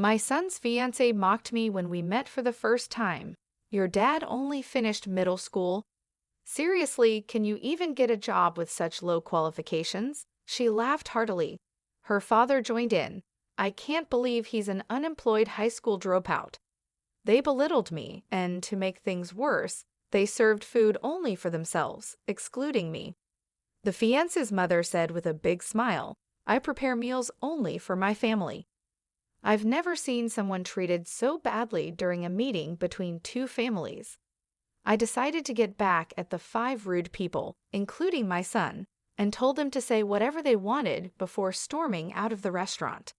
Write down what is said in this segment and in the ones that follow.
My son's fiancé mocked me when we met for the first time. Your dad only finished middle school. Seriously, can you even get a job with such low qualifications? She laughed heartily. Her father joined in. I can't believe he's an unemployed high school dropout. They belittled me, and to make things worse, they served food only for themselves, excluding me. The fiancé's mother said with a big smile, I prepare meals only for my family. I've never seen someone treated so badly during a meeting between two families. I decided to get back at the 5 rude people, including my son, and told them to say whatever they wanted before storming out of the restaurant.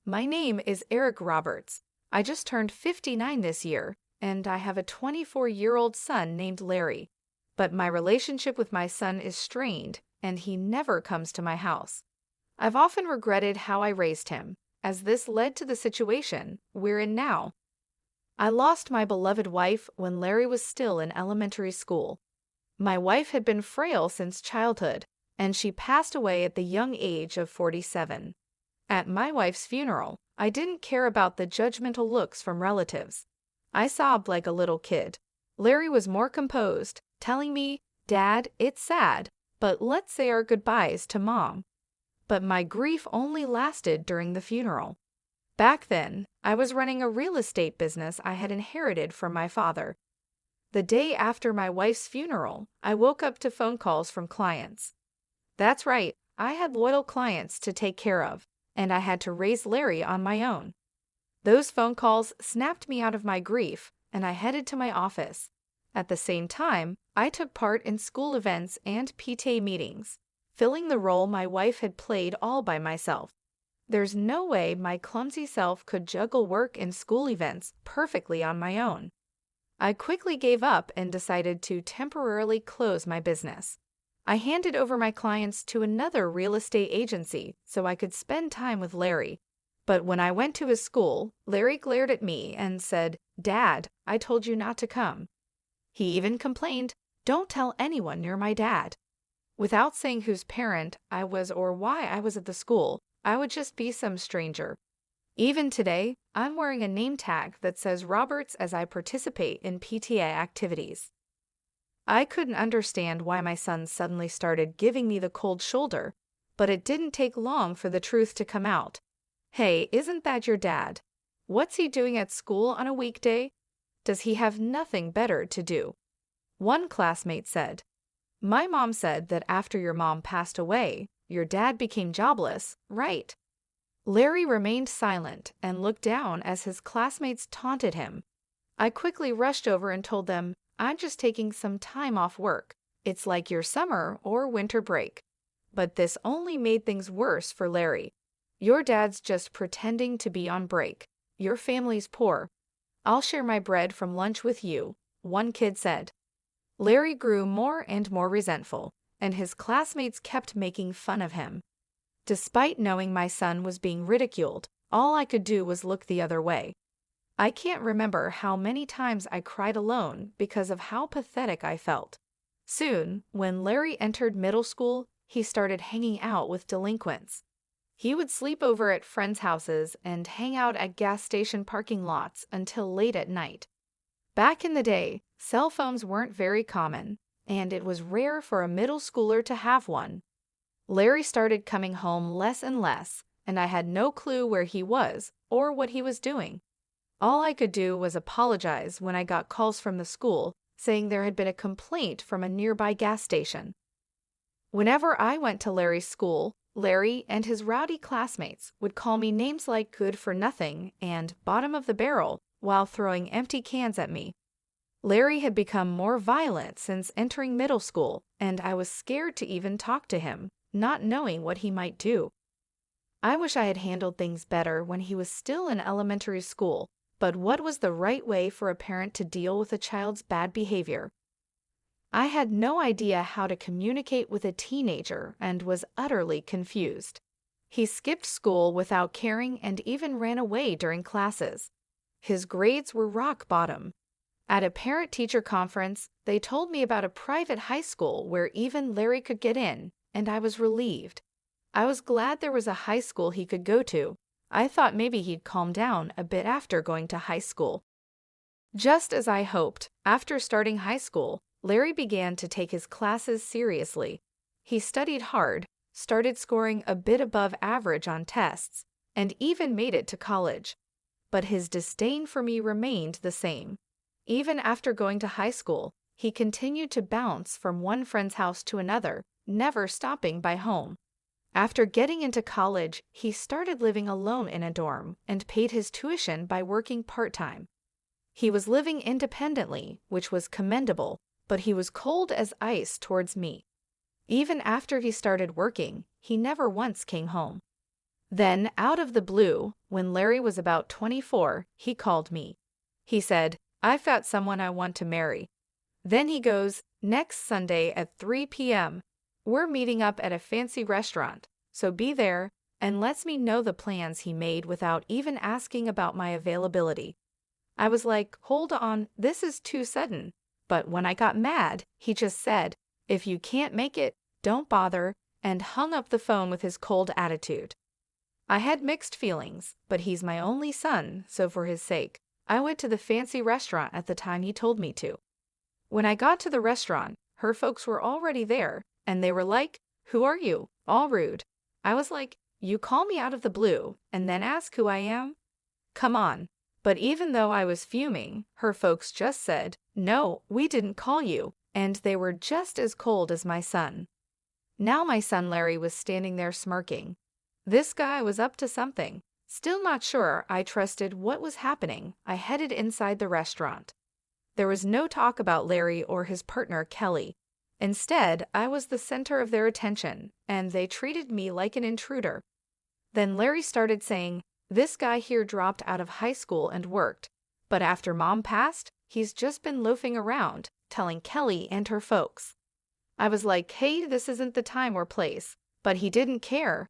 My name is Eric Roberts. I just turned 59 this year, and I have a 24-year-old son named Larry. But my relationship with my son is strained, and he never comes to my house. I've often regretted how I raised him, as this led to the situation we're in now. I lost my beloved wife when Larry was still in elementary school. My wife had been frail since childhood, and she passed away at the young age of 47. At my wife's funeral, I didn't care about the judgmental looks from relatives. I sobbed like a little kid. Larry was more composed, telling me, Dad, it's sad, but let's say our goodbyes to Mom. But my grief only lasted during the funeral. Back then, I was running a real estate business I had inherited from my father. The day after my wife's funeral, I woke up to phone calls from clients. That's right, I had loyal clients to take care of, and I had to raise Larry on my own. Those phone calls snapped me out of my grief, and I headed to my office. At the same time, I took part in school events and PTA meetings, filling the role my wife had played all by myself. There's no way my clumsy self could juggle work and school events perfectly on my own. I quickly gave up and decided to temporarily close my business. I handed over my clients to another real estate agency so I could spend time with Larry. But when I went to his school, Larry glared at me and said, Dad, I told you not to come. He even complained, don't tell anyone you're my dad. Without saying whose parent I was or why I was at the school, I would just be some stranger. Even today, I'm wearing a name tag that says Roberts as I participate in PTA activities. I couldn't understand why my son suddenly started giving me the cold shoulder, but it didn't take long for the truth to come out. Hey, isn't that your dad? What's he doing at school on a weekday? Does he have nothing better to do? One classmate said, My mom said that after your mom passed away, your dad became jobless, right? Larry remained silent and looked down as his classmates taunted him. I quickly rushed over and told them, I'm just taking some time off work. It's like your summer or winter break. But this only made things worse for Larry. Your dad's just pretending to be on break. Your family's poor. I'll share my bread from lunch with you, one kid said. Larry grew more and more resentful, and his classmates kept making fun of him. Despite knowing my son was being ridiculed, all I could do was look the other way. I can't remember how many times I cried alone because of how pathetic I felt. Soon, when Larry entered middle school, he started hanging out with delinquents. He would sleep over at friends' houses and hang out at gas station parking lots until late at night. Back in the day, cell phones weren't very common, and it was rare for a middle schooler to have one. Larry started coming home less and less, and I had no clue where he was or what he was doing. All I could do was apologize when I got calls from the school saying there had been a complaint from a nearby gas station. Whenever I went to Larry's school, Larry and his rowdy classmates would call me names like good for nothing and bottom of the barrel while throwing empty cans at me. Larry had become more violent since entering middle school, and I was scared to even talk to him, not knowing what he might do. I wish I had handled things better when he was still in elementary school, but what was the right way for a parent to deal with a child's bad behavior? I had no idea how to communicate with a teenager and was utterly confused. He skipped school without caring and even ran away during classes. His grades were rock bottom. At a parent-teacher conference, they told me about a private high school where even Larry could get in, and I was relieved. I was glad there was a high school he could go to, I thought maybe he'd calm down a bit after going to high school. Just as I hoped, after starting high school, Larry began to take his classes seriously. He studied hard, started scoring a bit above average on tests, and even made it to college. But his disdain for me remained the same. Even after going to high school, he continued to bounce from one friend's house to another, never stopping by home. After getting into college, he started living alone in a dorm and paid his tuition by working part-time. He was living independently, which was commendable, but he was cold as ice towards me. Even after he started working, he never once came home. Then, out of the blue, when Larry was about 24, he called me. He said, "I've got someone I want to marry." Then he goes, "Next Sunday at 3 p.m., we're meeting up at a fancy restaurant, so be there," and lets me know the plans he made without even asking about my availability. I was like, hold on, this is too sudden. But when I got mad, he just said, "If you can't make it, don't bother," and hung up the phone with his cold attitude. I had mixed feelings, but he's my only son, so for his sake, I went to the fancy restaurant at the time he told me to. When I got to the restaurant, her folks were already there, and they were like, "Who are you?" All rude. I was like, "You call me out of the blue, and then ask who I am? Come on." But even though I was fuming, her folks just said, "No, we didn't call you," and they were just as cold as my son. Now my son Larry was standing there smirking. This guy was up to something. Still not sure I trusted what was happening, I headed inside the restaurant. There was no talk about Larry or his partner Kelly. Instead, I was the center of their attention, and they treated me like an intruder. Then Larry started saying, "This guy here dropped out of high school and worked, but after Mom passed, he's just been loafing around, telling Kelly and her folks." I was like, "Hey, this isn't the time or place," but he didn't care.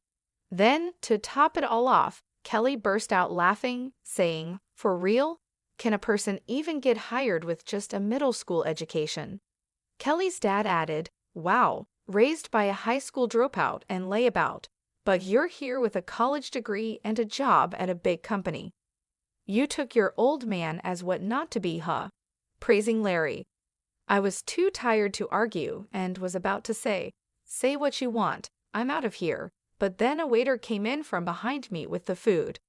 Then, to top it all off, Kelly burst out laughing, saying, "For real? Can a person even get hired with just a middle school education?" Kelly's dad added, "Wow, raised by a high school dropout and layabout, but you're here with a college degree and a job at a big company. You took your old man as what not to be, huh?" Praising Larry. I was too tired to argue and was about to say what you want, I'm out of here, but then a waiter came in from behind me with the food.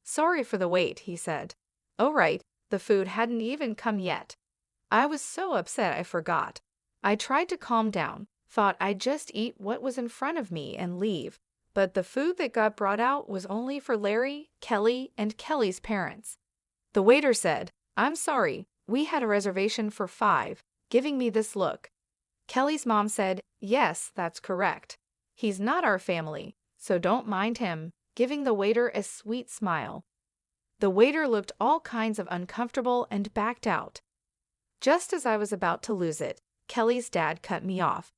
"Sorry for the wait," he said. "Oh right, the food hadn't even come yet." I was so upset I forgot. I tried to calm down, thought I'd just eat what was in front of me and leave, but the food that got brought out was only for Larry, Kelly, and Kelly's parents. The waiter said, "I'm sorry, we had a reservation for 5, giving me this look." Kelly's mom said, "Yes, that's correct. He's not our family, so don't mind him," giving the waiter a sweet smile. The waiter looked all kinds of uncomfortable and backed out. Just as I was about to lose it, Kelly's dad cut me off.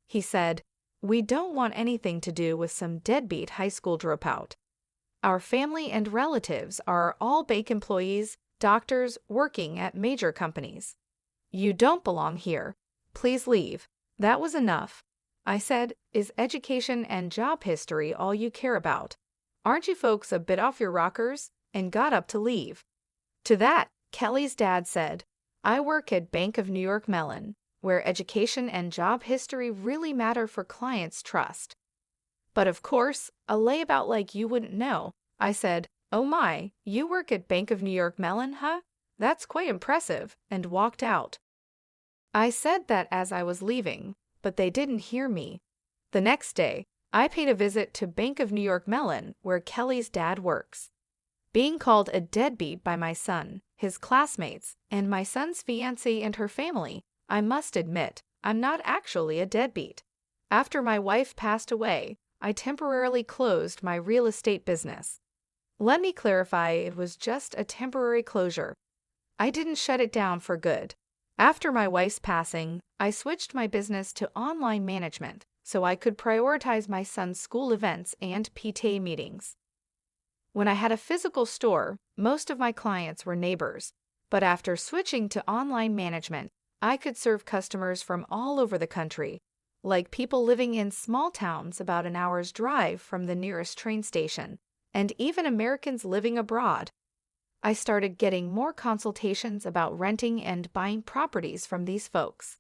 He said, "We don't want anything to do with some deadbeat high school dropout. Our family and relatives are all bank employees, doctors working at major companies. You don't belong here. Please leave." That was enough. I said, "Is education and job history all you care about? Aren't you folks a bit off your rockers?" and got up to leave. To that, Kelly's dad said, "I work at Bank of New York Mellon, where education and job history really matter for clients' trust." But of course, a layabout like you wouldn't know. I said, "Oh my, you work at Bank of New York Mellon, huh? That's quite impressive," and walked out. I said that as I was leaving, but they didn't hear me. The next day, I paid a visit to Bank of New York Mellon, where Kelly's dad works. Being called a deadbeat by my son, his classmates, and my son's fiancée and her family, I must admit, I'm not actually a deadbeat. After my wife passed away, I temporarily closed my real estate business. Let me clarify, it was just a temporary closure. I didn't shut it down for good. After my wife's passing, I switched my business to online management so I could prioritize my son's school events and PTA meetings. When I had a physical store, most of my clients were neighbors, but after switching to online management, I could serve customers from all over the country, like people living in small towns about an hour's drive from the nearest train station, and even Americans living abroad. I started getting more consultations about renting and buying properties from these folks.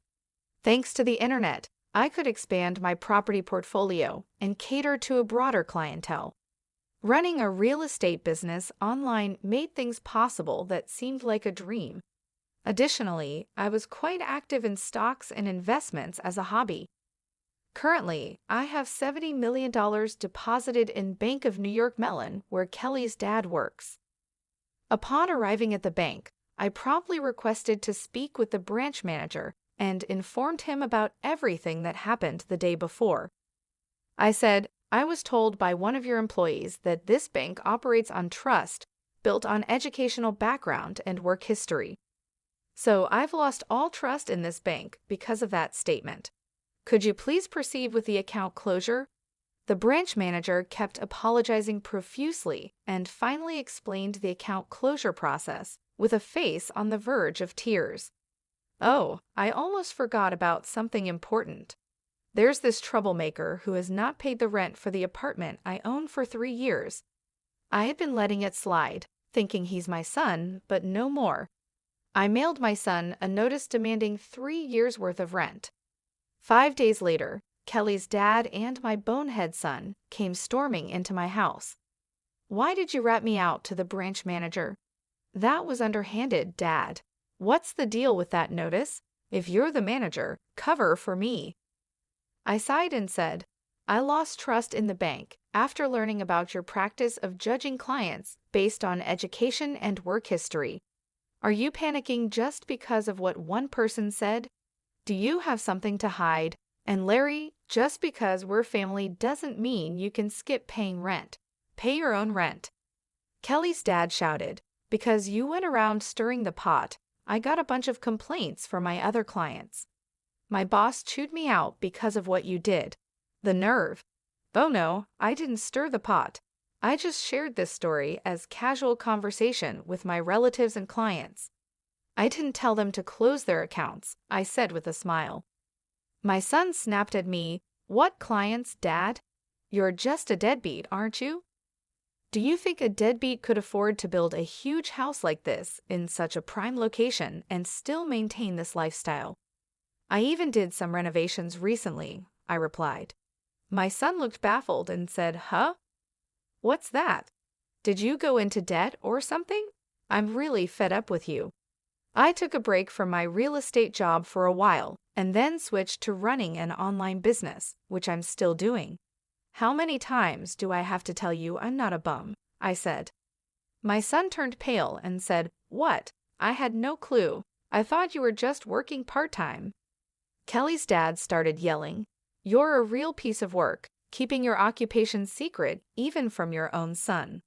Thanks to the internet, I could expand my property portfolio and cater to a broader clientele. Running a real estate business online made things possible that seemed like a dream. Additionally, I was quite active in stocks and investments as a hobby. Currently, I have $70 million deposited in Bank of New York Mellon, where Kelly's dad works. Upon arriving at the bank, I promptly requested to speak with the branch manager and informed him about everything that happened the day before. I said, I was told by one of your employees that this bank operates on trust, built on educational background and work history. So I've lost all trust in this bank because of that statement. Could you please proceed with the account closure? The branch manager kept apologizing profusely and finally explained the account closure process with a face on the verge of tears. Oh, I almost forgot about something important. There's this troublemaker who has not paid the rent for the apartment I own for 3 years. I had been letting it slide, thinking he's my son, but no more. I mailed my son a notice demanding 3 years' worth of rent. 5 days later, Kelly's dad and my bonehead son came storming into my house. Why did you rat me out to the branch manager? That was underhanded, Dad. What's the deal with that notice? If you're the manager, cover for me. I sighed and said, I lost trust in the bank after learning about your practice of judging clients based on education and work history. Are you panicking just because of what one person said? Do you have something to hide? And Larry, just because we're family doesn't mean you can skip paying rent. Pay your own rent. Kelly's dad shouted, because you went around stirring the pot, I got a bunch of complaints from my other clients. My boss chewed me out because of what you did. The nerve. Oh no, I didn't stir the pot. I just shared this story as casual conversation with my relatives and clients. I didn't tell them to close their accounts, I said with a smile. My son snapped at me, What clients, Dad? You're just a deadbeat, aren't you? Do you think a deadbeat could afford to build a huge house like this in such a prime location and still maintain this lifestyle? I even did some renovations recently, I replied. My son looked baffled and said, Huh? What's that? Did you go into debt or something? I'm really fed up with you. I took a break from my real estate job for a while and then switched to running an online business, which I'm still doing. How many times do I have to tell you I'm not a bum? I said. My son turned pale and said, What? I had no clue. I thought you were just working part-time. Kelly's dad started yelling, You're a real piece of work, keeping your occupation secret even from your own son.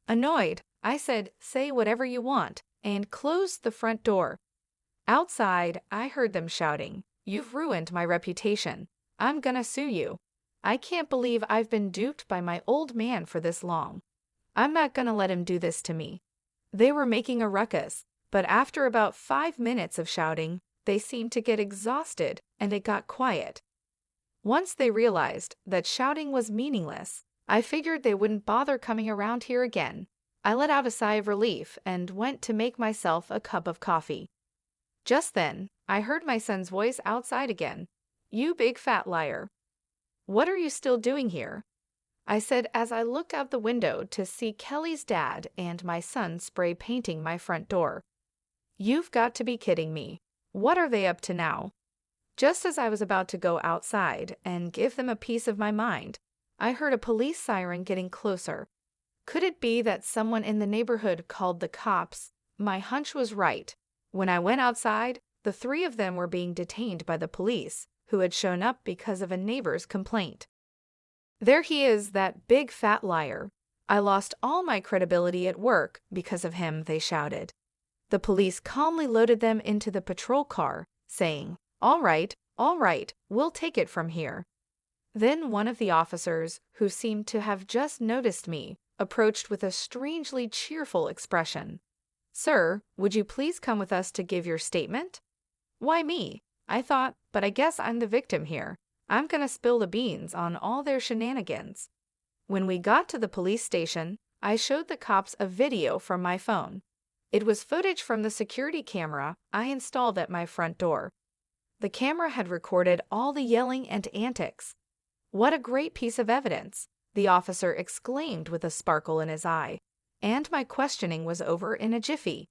Annoyed, I said, Say whatever you want, and closed the front door. Outside, I heard them shouting, You've ruined my reputation. I'm gonna sue you. I can't believe I've been duped by my old man for this long. I'm not gonna let him do this to me. They were making a ruckus, but after about 5 minutes of shouting, they seemed to get exhausted and it got quiet. Once they realized that shouting was meaningless, I figured they wouldn't bother coming around here again. I let out a sigh of relief and went to make myself a cup of coffee. Just then, I heard my son's voice outside again. You big fat liar. What are you still doing here? I said as I looked out the window to see Kelly's dad and my son spray painting my front door. You've got to be kidding me. What are they up to now? Just as I was about to go outside and give them a piece of my mind, I heard a police siren getting closer. Could it be that someone in the neighborhood called the cops? My hunch was right. When I went outside, the 3 of them were being detained by the police, who had shown up because of a neighbor's complaint. There he is, that big fat liar. I lost all my credibility at work because of him, they shouted. The police calmly loaded them into the patrol car, saying, all right, we'll take it from here. Then one of the officers, who seemed to have just noticed me, approached with a strangely cheerful expression. Sir, would you please come with us to give your statement? Why me? I thought, but I guess I'm the victim here. I'm gonna spill the beans on all their shenanigans. When we got to the police station, I showed the cops a video from my phone. It was footage from the security camera I installed at my front door. The camera had recorded all the yelling and antics. "What a great piece of evidence," the officer exclaimed with a sparkle in his eye, and my questioning was over in a jiffy.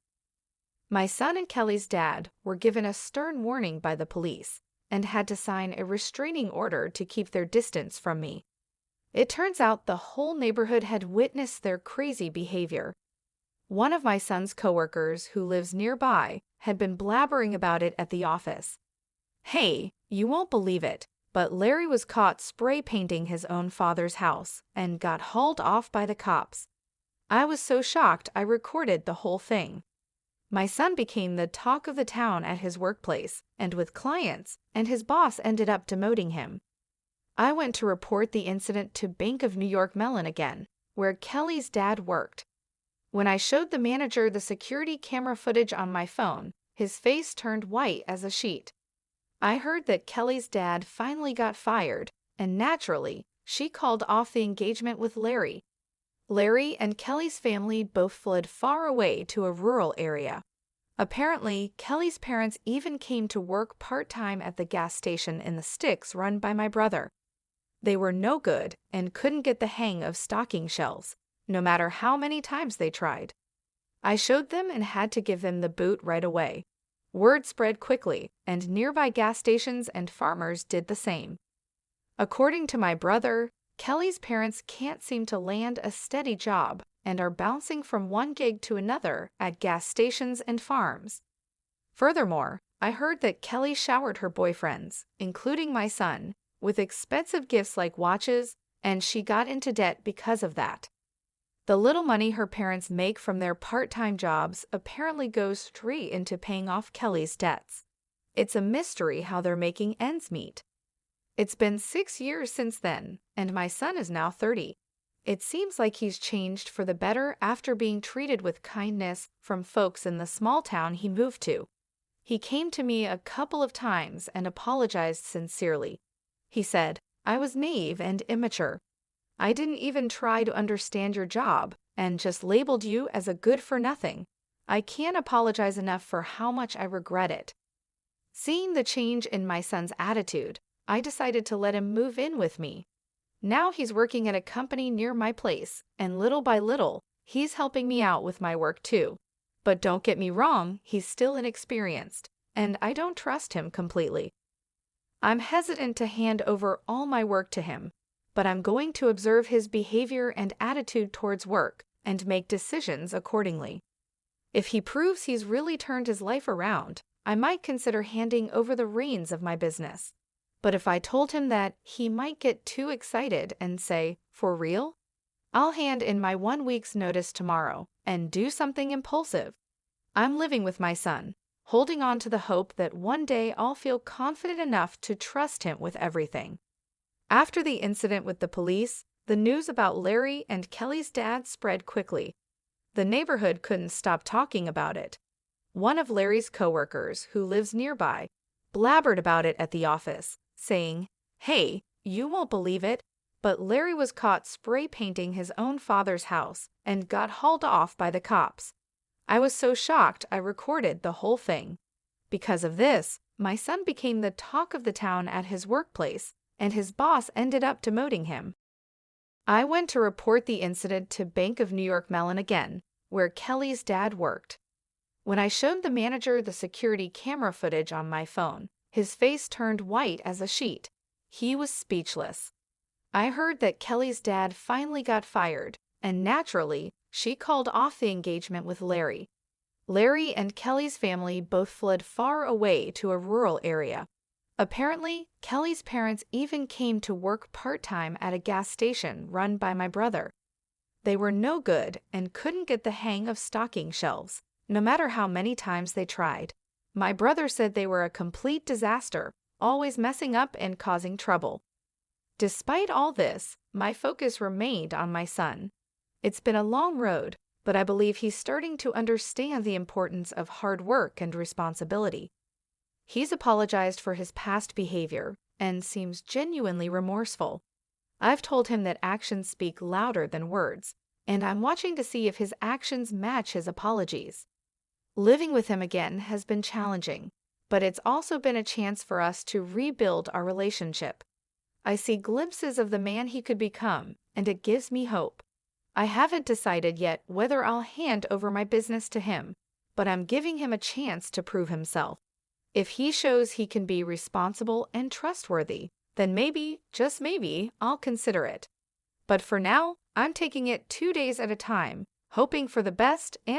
My son and Kelly's dad were given a stern warning by the police and had to sign a restraining order to keep their distance from me. It turns out the whole neighborhood had witnessed their crazy behavior. One of my son's coworkers who lives nearby had been blabbering about it at the office. "Hey, you won't believe it, but Larry was caught spray painting his own father's house and got hauled off by the cops." I was so shocked I recorded the whole thing. My son became the talk of the town at his workplace and with clients, and his boss ended up demoting him. I went to report the incident to Bank of New York Mellon again, where Kelly's dad worked. When I showed the manager the security camera footage on my phone, his face turned white as a sheet. I heard that Kelly's dad finally got fired, and naturally, she called off the engagement with Larry. Larry and Kelly's family both fled far away to a rural area. Apparently, Kelly's parents even came to work part-time at the gas station in the sticks run by my brother. They were no good and couldn't get the hang of stocking shelves, no matter how many times they tried. I showed them and had to give them the boot right away. Word spread quickly, and nearby gas stations and farmers did the same. According to my brother, Kelly's parents can't seem to land a steady job and are bouncing from one gig to another at gas stations and farms. Furthermore, I heard that Kelly showered her boyfriends, including my son, with expensive gifts like watches, and she got into debt because of that. The little money her parents make from their part-time jobs apparently goes straight into paying off Kelly's debts. It's a mystery how they're making ends meet. It's been 6 years since then, and my son is now 30. It seems like he's changed for the better after being treated with kindness from folks in the small town he moved to. He came to me a couple of times and apologized sincerely. He said, "I was naive and immature. I didn't even try to understand your job and just labeled you as a good-for-nothing. I can't apologize enough for how much I regret it." Seeing the change in my son's attitude, I decided to let him move in with me. Now he's working at a company near my place, and little by little, he's helping me out with my work too. But don't get me wrong, he's still inexperienced, and I don't trust him completely. I'm hesitant to hand over all my work to him, but I'm going to observe his behavior and attitude towards work and make decisions accordingly. If he proves he's really turned his life around, I might consider handing over the reins of my business. But if I told him that, he might get too excited and say, "For real?" I'll hand in my 1 week's notice tomorrow and do something impulsive. I'm living with my son, holding on to the hope that one day I'll feel confident enough to trust him with everything. After the incident with the police, the news about Larry and Kelly's dad spread quickly. The neighborhood couldn't stop talking about it. One of Larry's coworkers, who lives nearby, blabbered about it at the office, saying, "Hey, you won't believe it, but Larry was caught spray painting his own father's house and got hauled off by the cops." I was so shocked I recorded the whole thing. Because of this, my son became the talk of the town at his workplace, and his boss ended up demoting him. I went to report the incident to Bank of New York Mellon again, where Kelly's dad worked. When I showed the manager the security camera footage on my phone, his face turned white as a sheet. He was speechless. I heard that Kelly's dad finally got fired, and naturally, she called off the engagement with Larry. Larry and Kelly's family both fled far away to a rural area. Apparently, Kelly's parents even came to work part-time at a gas station run by my brother. They were no good and couldn't get the hang of stocking shelves, no matter how many times they tried. My brother said they were a complete disaster, always messing up and causing trouble. Despite all this, my focus remained on my son. It's been a long road, but I believe he's starting to understand the importance of hard work and responsibility. He's apologized for his past behavior and seems genuinely remorseful. I've told him that actions speak louder than words, and I'm watching to see if his actions match his apologies. Living with him again has been challenging, but it's also been a chance for us to rebuild our relationship. I see glimpses of the man he could become, and it gives me hope. I haven't decided yet whether I'll hand over my business to him, but I'm giving him a chance to prove himself. If he shows he can be responsible and trustworthy, then maybe, just maybe, I'll consider it. But for now, I'm taking it 2 days at a time, hoping for the best and